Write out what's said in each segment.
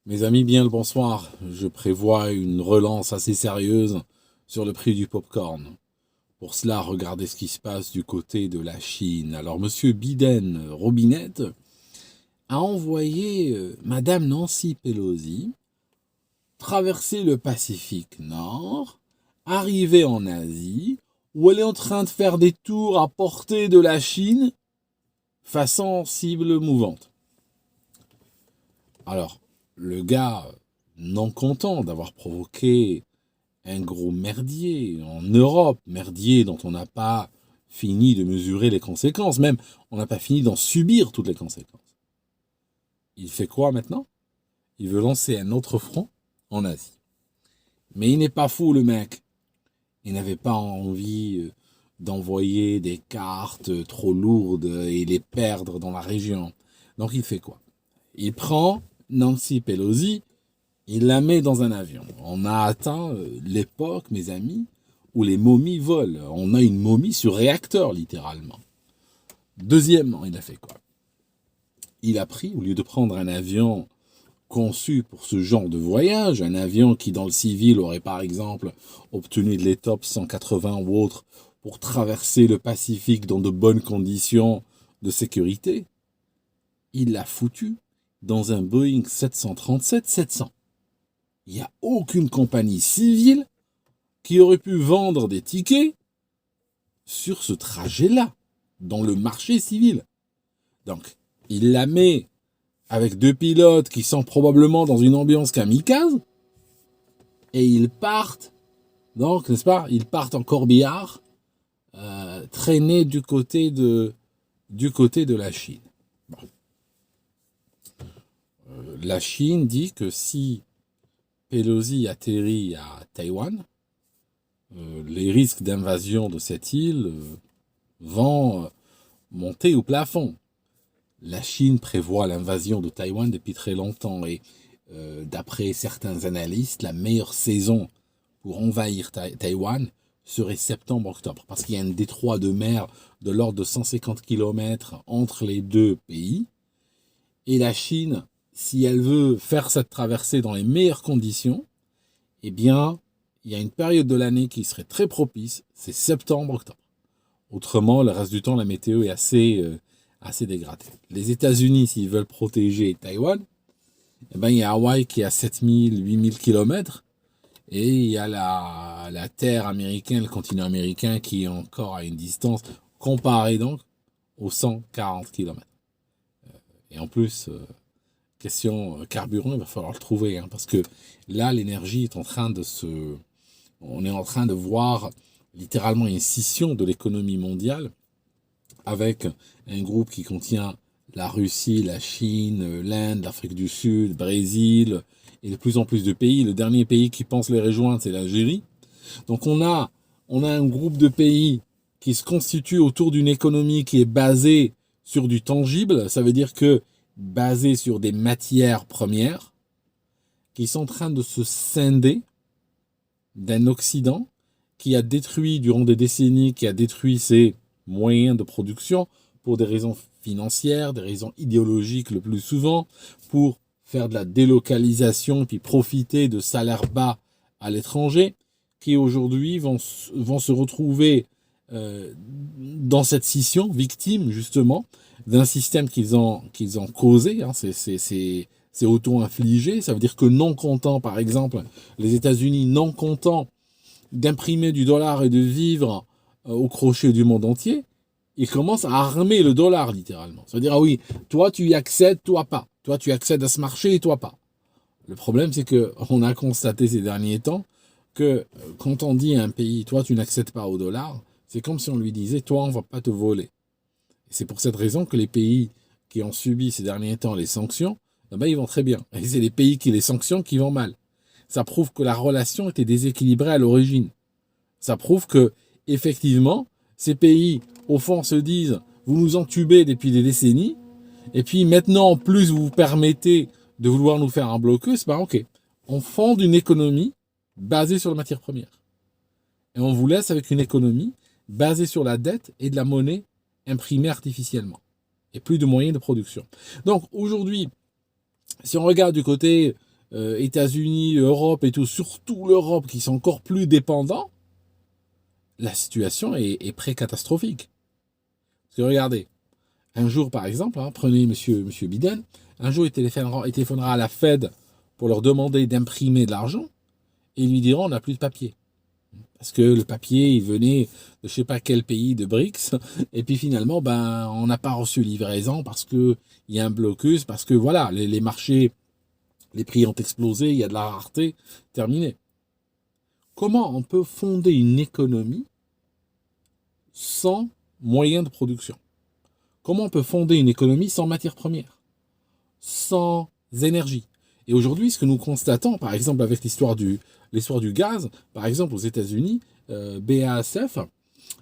Mes amis, bien le bonsoir. Je prévois une relance assez sérieuse sur le prix du popcorn. Pour cela, regardez ce qui se passe du côté de la Chine. Alors, Monsieur Biden Robinette a envoyé Madame Nancy Pelosi traverser le Pacifique Nord, arriver en Asie, où elle est en train de faire des tours à portée de la Chine, façon cible mouvante. Alors, le gars, non content d'avoir provoqué un gros merdier en Europe, merdier dont on n'a pas fini de mesurer les conséquences, même on n'a pas fini d'en subir toutes les conséquences. Il fait quoi maintenant? Il veut lancer un autre front en Asie. Mais il n'est pas fou, le mec. Il n'avait pas envie d'envoyer des cartes trop lourdes et les perdre dans la région. Donc il fait quoi? Il prend Nancy Pelosi, il la met dans un avion. On a atteint l'époque, mes amis, où les momies volent. On a une momie sur réacteur, littéralement. Deuxièmement, il a fait quoi? Il a pris, au lieu de prendre un avion conçu pour ce genre de voyage, un avion qui, dans le civil, aurait par exemple obtenu de l'étope 180 ou autre pour traverser le Pacifique dans de bonnes conditions de sécurité, il l'a foutu dans un Boeing 737-700. Il n'y a aucune compagnie civile qui aurait pu vendre des tickets sur ce trajet-là, dans le marché civil. Donc, il la met avec deux pilotes qui sont probablement dans une ambiance kamikaze, et ils partent, donc, n'est-ce pas, ils partent en corbillard, traîner du côté de la Chine. Bon. La Chine dit que si Pelosi atterrit à Taïwan, les risques d'invasion de cette île vont monter au plafond. La Chine prévoit l'invasion de Taïwan depuis très longtemps et d'après certains analystes, la meilleure saison pour envahir Taïwan serait septembre-octobre, parce qu'il y a un détroit de mer de l'ordre de 150 km entre les deux pays, et la Chine, si elle veut faire cette traversée dans les meilleures conditions, eh bien, il y a une période de l'année qui serait très propice, c'est septembre-octobre. Autrement, le reste du temps, la météo est assez dégradée. Les États-Unis, s'ils veulent protéger Taïwan, eh ben, il y a Hawaï qui est à 7000, 8000 km, et il y a la terre américaine, le continent américain, qui est encore à une distance comparée donc aux 140 km. Et en plus, question carburant, il va falloir le trouver, hein, parce que là, l'énergie est en train de on est en train de voir littéralement une scission de l'économie mondiale avec un groupe qui contient la Russie, la Chine, l'Inde, l'Afrique du Sud, le Brésil et de plus en plus de pays. Le dernier pays qui pense les rejoindre, c'est l'Algérie. Donc on a un groupe de pays qui se constitue autour d'une économie qui est basée sur du tangible. Ça veut dire que basée sur des matières premières qui sont en train de se scinder d'un Occident qui a détruit durant des décennies, qui a détruit ses moyens de production pour des raisons financières, des raisons idéologiques le plus souvent, pour faire de la délocalisation et puis profiter de salaires bas à l'étranger, qui aujourd'hui vont se retrouver dans cette scission, victimes justement d'un système qu'ils ont causé. Hein, c'est auto-infligé. Ça veut dire que non content, par exemple, les États-Unis non contents d'imprimer du dollar et de vivre au crochet du monde entier, ils commencent à armer le dollar littéralement. Ça veut dire, ah oui, toi tu y accèdes, toi pas. Toi tu accèdes à ce marché et toi pas. Le problème, c'est que on a constaté ces derniers temps que quand on dit à un pays, toi tu n'accèdes pas au dollar, c'est comme si on lui disait, toi on va pas te voler. Et c'est pour cette raison que les pays qui ont subi ces derniers temps les sanctions, eh ben, ils vont très bien. Et c'est les pays qui les sanctionnent qui vont mal. Ça prouve que la relation était déséquilibrée à l'origine. Ça prouve que, effectivement, ces pays, au fond, se disent, vous nous entubez depuis des décennies, et puis maintenant, en plus, vous vous permettez de vouloir nous faire un blocus, ben ok. On fonde une économie basée sur les matières premières. Et on vous laisse avec une économie basée sur la dette et de la monnaie imprimée artificiellement. Et plus de moyens de production. Donc, aujourd'hui, si on regarde du côté États-Unis, Europe et tout, surtout l'Europe qui sont encore plus dépendants, la situation est pré-catastrophique. Parce que regardez, un jour par exemple, hein, prenez monsieur Biden, un jour il téléphonera à la Fed pour leur demander d'imprimer de l'argent et ils lui diront on n'a plus de papier. Parce que le papier, il venait de je sais pas quel pays de BRICS, et puis finalement, ben, on n'a pas reçu livraison parce que il y a un blocus, parce que voilà, les marchés, les prix ont explosé, il y a de la rareté, terminé. Comment on peut fonder une économie sans moyens de production? Comment on peut fonder une économie sans matières premières, sans énergie? Et aujourd'hui, ce que nous constatons, par exemple avec l'histoire du gaz, par exemple aux États-Unis, BASF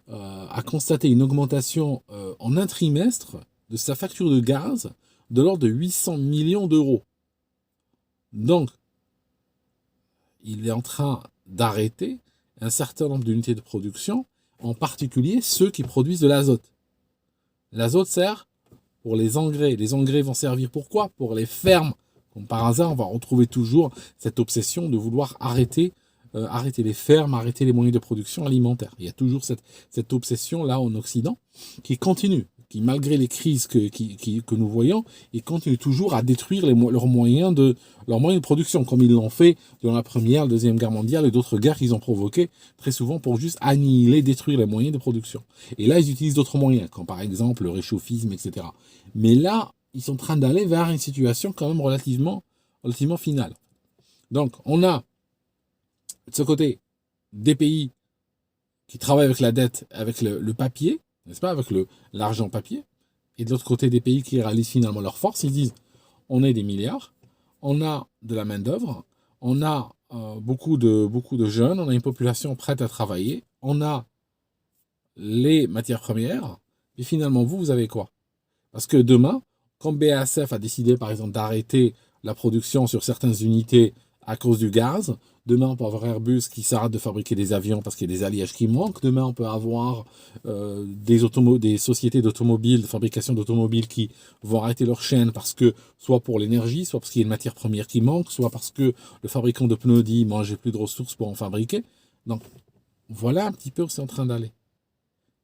a constaté une augmentation en un trimestre de sa facture de gaz de l'ordre de 800 millions d'euros. Donc, il est en train d'arrêter un certain nombre d'unités de production, en particulier ceux qui produisent de l'azote. L'azote sert pour les engrais. Les engrais vont servir pour quoi? Pour les fermes. Comme par hasard, on va retrouver toujours cette obsession de vouloir arrêter les fermes, arrêter les moyens de production alimentaire. Il y a toujours cette obsession-là en Occident qui continue, qui malgré les crises que nous voyons, ils continuent toujours à détruire leurs moyens de production, comme ils l'ont fait dans la Première, la Deuxième Guerre mondiale et d'autres guerres qu'ils ont provoquées, très souvent pour juste annihiler, détruire les moyens de production. Et là, ils utilisent d'autres moyens, comme par exemple le réchauffisme, etc. Mais là, ils sont en train d'aller vers une situation quand même relativement finale. Donc, on a de ce côté des pays qui travaillent avec la dette, avec le papier, n'est-ce pas, avec l'argent papier, et de l'autre côté des pays qui réalisent finalement leur force, ils disent on est des milliards, on a de la main-d'œuvre, on a beaucoup de jeunes, on a une population prête à travailler, on a les matières premières, et finalement vous avez quoi? Parce que demain, quand BASF a décidé par exemple d'arrêter la production sur certaines unités à cause du gaz, demain on peut avoir Airbus qui s'arrête de fabriquer des avions parce qu'il y a des alliages qui manquent, demain on peut avoir des sociétés d'automobiles, de fabrication d'automobiles qui vont arrêter leur chaîne parce que soit pour l'énergie, soit parce qu'il y a une matière première qui manque, soit parce que le fabricant de pneus dit moi j'ai plus de ressources pour en fabriquer. Donc voilà un petit peu où c'est en train d'aller.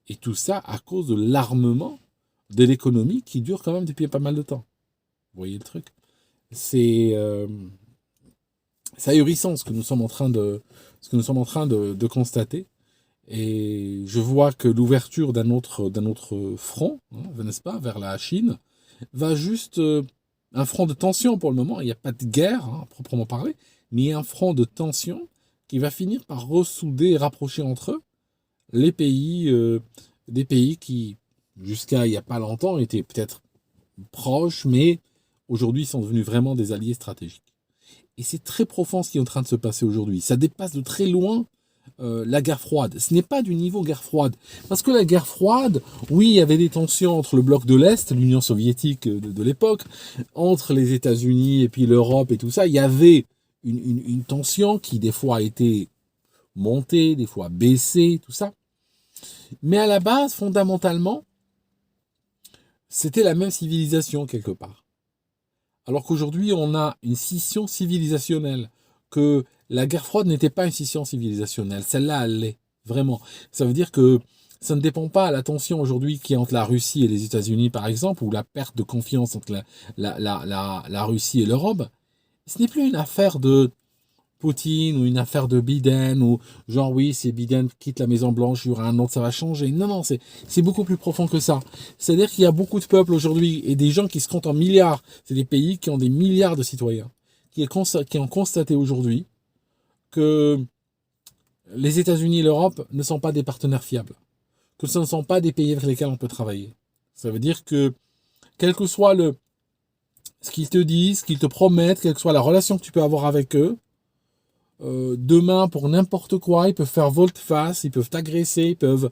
Et tout ça à cause de l'armement de l'économie qui dure quand même depuis pas mal de temps. Vous voyez le truc? C'est ahurissant ce que nous sommes en train de constater. Et je vois que l'ouverture d'un autre front, hein, n'est-ce pas, vers la Chine, va juste un front de tension pour le moment. Il n'y a pas de guerre, hein, proprement parler, mais il y a un front de tension qui va finir par ressouder et rapprocher entre eux les pays, des pays qui, jusqu'à il n'y a pas longtemps, étaient peut-être proches, mais aujourd'hui sont devenus vraiment des alliés stratégiques. Et c'est très profond ce qui est en train de se passer aujourd'hui. Ça dépasse de très loin la guerre froide. Ce n'est pas du niveau guerre froide. Parce que la guerre froide, oui, il y avait des tensions entre le bloc de l'Est, l'Union soviétique de l'époque, entre les États-Unis et puis l'Europe et tout ça. Il y avait une tension qui des fois a été montée, des fois baissée, tout ça. Mais à la base, fondamentalement, c'était la même civilisation quelque part. Alors qu'aujourd'hui, on a une scission civilisationnelle, que la guerre froide n'était pas une scission civilisationnelle. Celle-là, elle l'est, vraiment. Ça veut dire que ça ne dépend pas de la tension aujourd'hui qui est entre la Russie et les États-Unis, par exemple, ou la perte de confiance entre la Russie et l'Europe. Ce n'est plus une affaire de Poutine ou une affaire de Biden ou genre oui, si Biden quitte la Maison Blanche, il y aura un autre, ça va changer. Non, non, c'est beaucoup plus profond que ça. C'est-à-dire qu'il y a beaucoup de peuples aujourd'hui et des gens qui se comptent en milliards. C'est des pays qui ont des milliards de citoyens qui ont constaté aujourd'hui que les États-Unis et l'Europe ne sont pas des partenaires fiables, que ce ne sont pas des pays avec lesquels on peut travailler. Ça veut dire que quel que soit ce qu'ils te disent, ce qu'ils te promettent, quelle que soit la relation que tu peux avoir avec eux, demain, pour n'importe quoi, ils peuvent faire volte-face, ils peuvent t'agresser, ils peuvent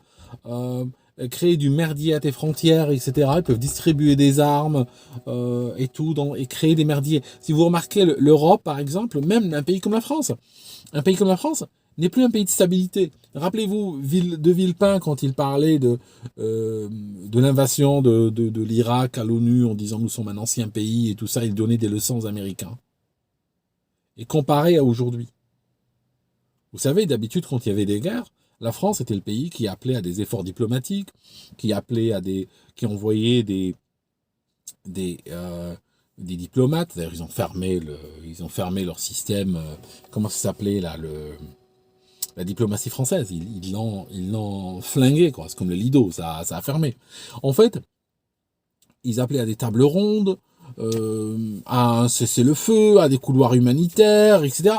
créer du merdier à tes frontières, etc. Ils peuvent distribuer des armes et tout, et créer des merdiers. Si vous remarquez, l'Europe, par exemple, même un pays comme la France, n'est plus un pays de stabilité. Rappelez-vous de Villepin quand il parlait de l'invasion de l'Irak à l'ONU en disant nous sommes un ancien pays et tout ça, il donnait des leçons aux Américains. et comparé à aujourd'hui. Vous savez, d'habitude, quand il y avait des guerres, la France était le pays qui appelait à des efforts diplomatiques, qui appelait à qui envoyait des diplomates. D'ailleurs, ils ont fermé leur système. Comment ça s'appelait là, la diplomatie française. Ils l'ont flingué, quoi. C'est comme le Lido, ça a fermé. En fait, ils appelaient à des tables rondes, à un cessez-le-feu, à des couloirs humanitaires, etc.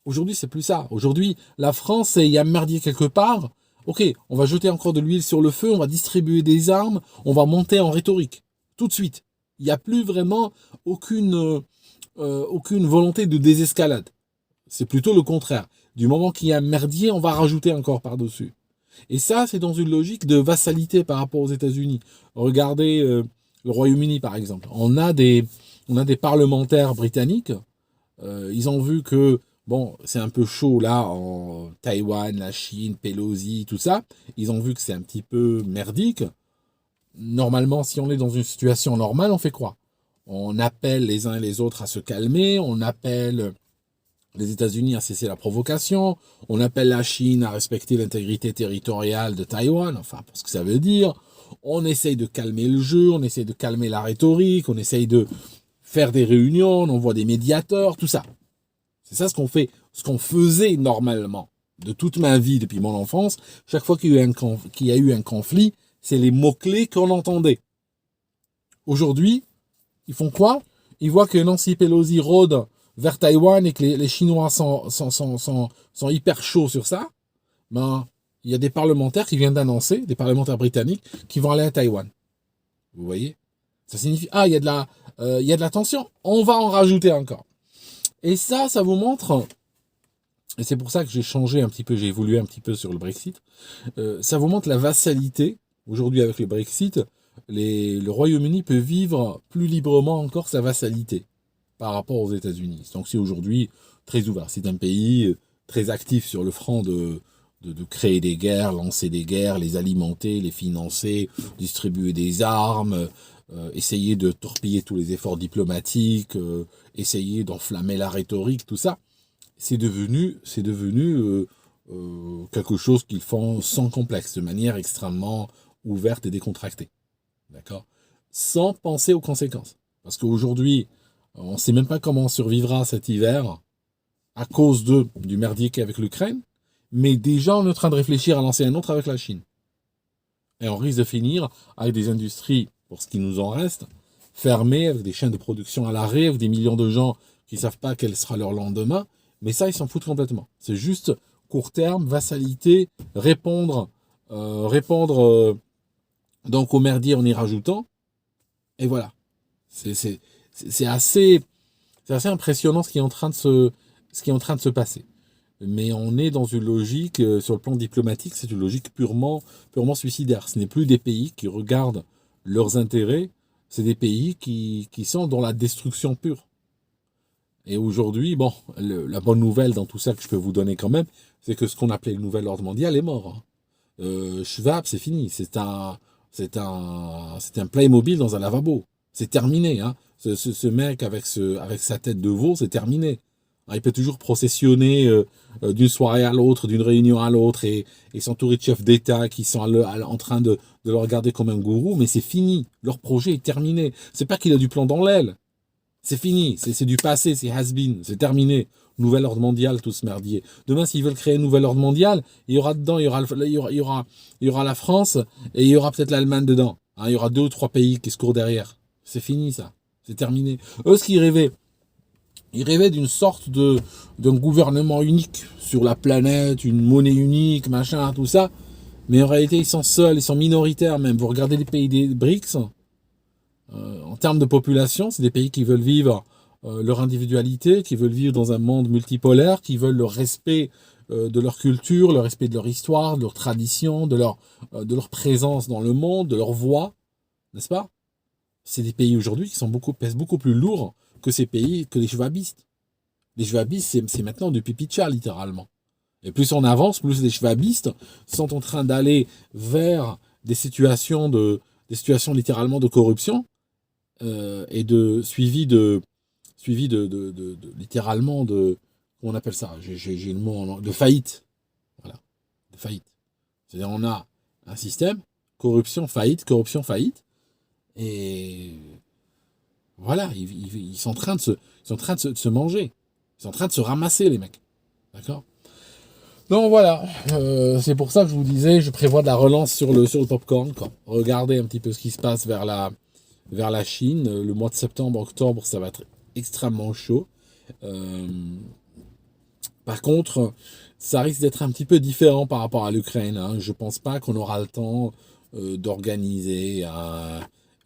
Aujourd'hui, c'est plus ça. Aujourd'hui, la France, il y a merdier quelque part. Ok, on va jeter encore de l'huile sur le feu, on va distribuer des armes, on va monter en rhétorique. Tout de suite. Il n'y a plus vraiment aucune volonté de désescalade. C'est plutôt le contraire. Du moment qu'il y a un merdier, on va rajouter encore par-dessus. Et ça, c'est dans une logique de vassalité par rapport aux États-Unis. Regardez le Royaume-Uni, par exemple. On a des parlementaires britanniques. Ils ont vu que, bon, c'est un peu chaud là, en Taïwan, la Chine, Pelosi, tout ça. Ils ont vu que c'est un petit peu merdique. Normalement, si on est dans une situation normale, on fait quoi? On appelle les uns et les autres à se calmer, on appelle les États-Unis à cesser la provocation, on appelle la Chine à respecter l'intégrité territoriale de Taïwan, enfin, pour ce que ça veut dire. On essaye de calmer le jeu, on essaye de calmer la rhétorique, on essaye de faire des réunions, on envoie des médiateurs, tout ça. C'est ça ce qu'on fait, ce qu'on faisait normalement de toute ma vie depuis mon enfance. Chaque fois qu'il y a eu un conflit, c'est les mots-clés qu'on entendait. Aujourd'hui, ils font quoi? Ils voient que Nancy Pelosi rôde vers Taïwan et que les Chinois sont hyper chauds sur ça. Ben, il y a des parlementaires qui viennent d'annoncer, des parlementaires britanniques, qui vont aller à Taïwan. Vous voyez? Ça signifie, il y a de la tension, on va en rajouter encore. Et ça vous montre, et c'est pour ça que j'ai changé un petit peu, j'ai évolué un petit peu sur le Brexit, ça vous montre la vassalité. Aujourd'hui, avec le Brexit, le Royaume-Uni peut vivre plus librement encore sa vassalité par rapport aux États-Unis. Donc c'est aujourd'hui très ouvert. C'est un pays très actif sur le front de créer des guerres, lancer des guerres, les alimenter, les financer, distribuer des armes, essayer de torpiller tous les efforts diplomatiques, essayer d'enflammer la rhétorique, tout ça. C'est devenu quelque chose qu'ils font sans complexe, de manière extrêmement ouverte et décontractée. D'accord? Sans penser aux conséquences. Parce qu'aujourd'hui, on ne sait même pas comment on survivra cet hiver à cause du merdier qu'il y a avec l'Ukraine, mais déjà on est en train de réfléchir à lancer un autre avec la Chine. Et on risque de finir avec des industries, pour ce qui nous en reste, fermées, avec des chaînes de production à l'arrêt, avec des millions de gens qui ne savent pas quel sera leur lendemain, mais ça, ils s'en foutent complètement. C'est juste court terme, vassalité, répondre donc au merdier en y rajoutant, et voilà. C'est assez impressionnant ce qui est en train de se passer. Mais on est dans une logique, sur le plan diplomatique, c'est une logique purement suicidaire. Ce n'est plus des pays qui regardent leurs intérêts, c'est des pays qui sont dans la destruction pure. Et aujourd'hui, bon, la bonne nouvelle dans tout ça que je peux vous donner quand même, c'est que ce qu'on appelait le nouvel ordre mondial est mort. Schwab, c'est fini. C'est un Playmobil dans un lavabo. C'est terminé. Hein. Ce mec avec sa tête de veau, c'est terminé. Il peut toujours processionner d'une soirée à l'autre, d'une réunion à l'autre, et s'entourer de chefs d'État qui sont en train de le regarder comme un gourou, mais c'est fini. Leur projet est terminé. C'est pas qu'il a du plomb dans l'aile. C'est fini. C'est du passé. C'est has-been. C'est terminé. Nouvel ordre mondial, tout ce merdier. Demain, s'ils veulent créer un nouvel ordre mondial, il y aura dedans, il y aura la France et il y aura peut-être l'Allemagne dedans. Hein, il y aura 2 ou 3 pays qui se courent derrière. C'est fini, ça. C'est terminé. Eux, ce qu'ils rêvaient, ils rêvaient d'une sorte d'un gouvernement unique sur la planète, une monnaie unique, machin, tout ça. Mais en réalité, ils sont seuls, ils sont minoritaires même. Vous regardez les pays des BRICS, en termes de population, c'est des pays qui veulent vivre leur individualité, qui veulent vivre dans un monde multipolaire, qui veulent le respect de leur culture, le respect de leur histoire, de leur tradition, de leur présence dans le monde, de leur voix, n'est-ce pas? C'est des pays aujourd'hui qui pèsent beaucoup plus lourd que ces pays, que les schwabistes. Les schwabistes, c'est maintenant du pipi de chat, littéralement. Et plus on avance, plus les schwabistes sont en train d'aller vers des situations littéralement de corruption et de suivi de littéralement de comment on appelle ça? J'ai le mot de faillite. Voilà, de faillite. C'est-à-dire, on a un système, corruption, faillite, et voilà, ils sont en train de se manger. Ils sont en train de se ramasser, les mecs. D'accord? Donc voilà, c'est pour ça que je vous disais, je prévois de la relance sur le popcorn, quoi. Regardez un petit peu ce qui se passe vers la Chine. Le mois de septembre, octobre, ça va être extrêmement chaud. Euh, Par contre, ça risque d'être un petit peu différent par rapport à l'Ukraine, hein. Je pense pas qu'on aura le temps d'organiser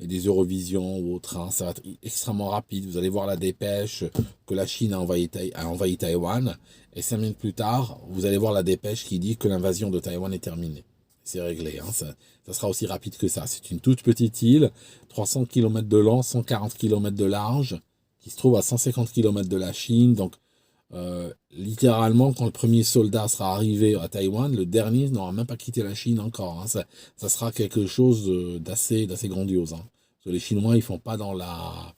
des Eurovisions ou autre, hein. Ça va être extrêmement rapide. Vous allez voir la dépêche que la Chine a envahi Taïwan. Et 5 minutes plus tard, vous allez voir la dépêche qui dit que l'invasion de Taïwan est terminée. C'est réglé, hein. Ça sera aussi rapide que ça. C'est une toute petite île, 300 km de long, 140 km de large, qui se trouve à 150 km de la Chine. Donc, littéralement, quand le premier soldat sera arrivé à Taïwan, le dernier n'aura même pas quitté la Chine encore, hein. Ça sera quelque chose d'assez grandiose, hein. Parce que les Chinois, ils font pas dans la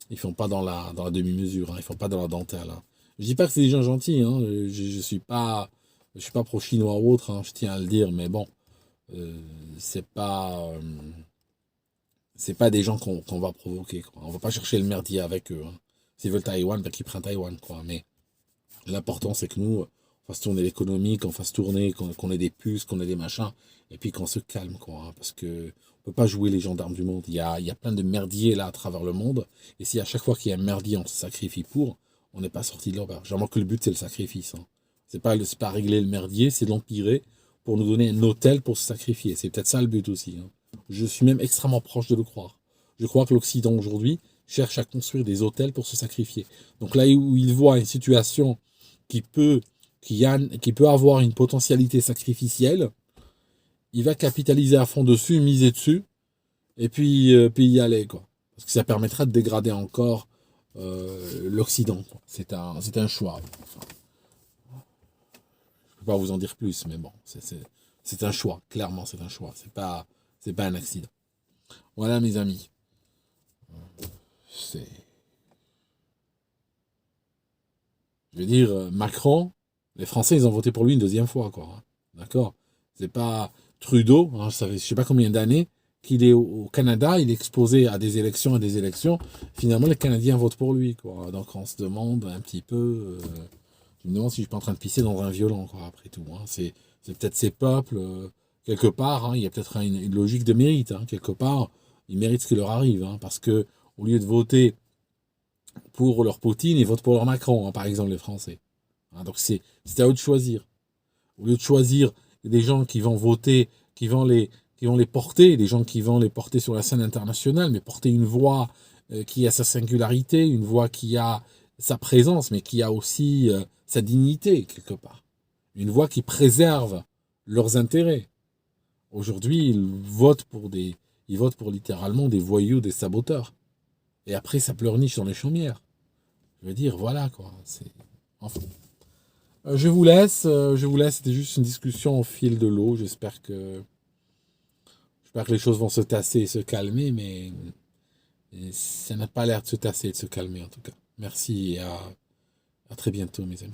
demi-mesure, hein. Ils font pas dans la dentelle, hein. Je dis pas que c'est des gens gentils, hein. Je suis pas pro-chinois ou autre, hein. Je tiens à le dire, mais bon, euh, c'est pas, euh, c'est pas des gens qu'on va provoquer, quoi. On va pas chercher le merdier avec eux, hein. S'ils veulent Taïwan, ben qu'ils prennent Taïwan, quoi. Mais l'important, c'est que nous, on fasse tourner l'économie, qu'on fasse tourner, qu'on ait des puces, qu'on ait des machins, et puis qu'on se calme, quoi, hein. Parce que on peut pas jouer les gendarmes du monde. Il y a plein de merdiers là à travers le monde, et si à chaque fois qu'il y a un merdier, on se sacrifie pour, on n'est pas sorti de l'auberge. J'avoue que le but, c'est le sacrifice, hein. C'est pas régler le merdier, c'est l'empirer pour nous donner un hôtel pour se sacrifier. C'est peut-être ça le but aussi, hein. Je suis même extrêmement proche de le croire. Je crois que l'Occident aujourd'hui cherche à construire des hôtels pour se sacrifier. Donc là où il voit une situation qui peut, qui peut avoir une potentialité sacrificielle, il va capitaliser à fond dessus, miser dessus, et puis y aller, quoi. Parce que ça permettra de dégrader encore l'Occident, quoi. C'est un choix. Enfin, je ne peux pas vous en dire plus, mais bon, c'est un choix. Clairement, c'est un choix. C'est pas un accident. Voilà, mes amis. C'est, je veux dire, Macron, les Français, ils ont voté pour lui une deuxième fois, quoi, hein. D'accord? C'est pas Trudeau, hein, ça fait je sais pas combien d'années qu'il est au Canada, il est exposé à des élections et des élections. Finalement, les Canadiens votent pour lui, quoi. Donc, on se demande un petit peu. Je me demande si je suis pas en train de pisser dans un violon, quoi, après tout, hein. C'est peut-être ces peuples, quelque part, hein, il y a peut-être une logique de mérite, hein. Quelque part, ils méritent ce qui leur arrive, hein, parce que au lieu de voter pour leur Poutine, ils votent pour leur Macron, hein, par exemple, les Français. Hein, donc c'est à eux de choisir. Au lieu de choisir des gens qui vont voter, qui vont les porter, des gens qui vont les porter sur la scène internationale, mais porter une voix qui a sa singularité, une voix qui a sa présence, mais qui a aussi sa dignité, quelque part. Une voix qui préserve leurs intérêts. Aujourd'hui, ils votent pour littéralement des voyous, des saboteurs. Et après, ça pleurniche dans les chaumières. Je veux dire, voilà, quoi. Enfin. Je vous laisse. C'était juste une discussion au fil de l'eau. J'espère que les choses vont se tasser et se calmer, mais ça n'a pas l'air de se tasser et de se calmer en tout cas. Merci et à très bientôt, mes amis.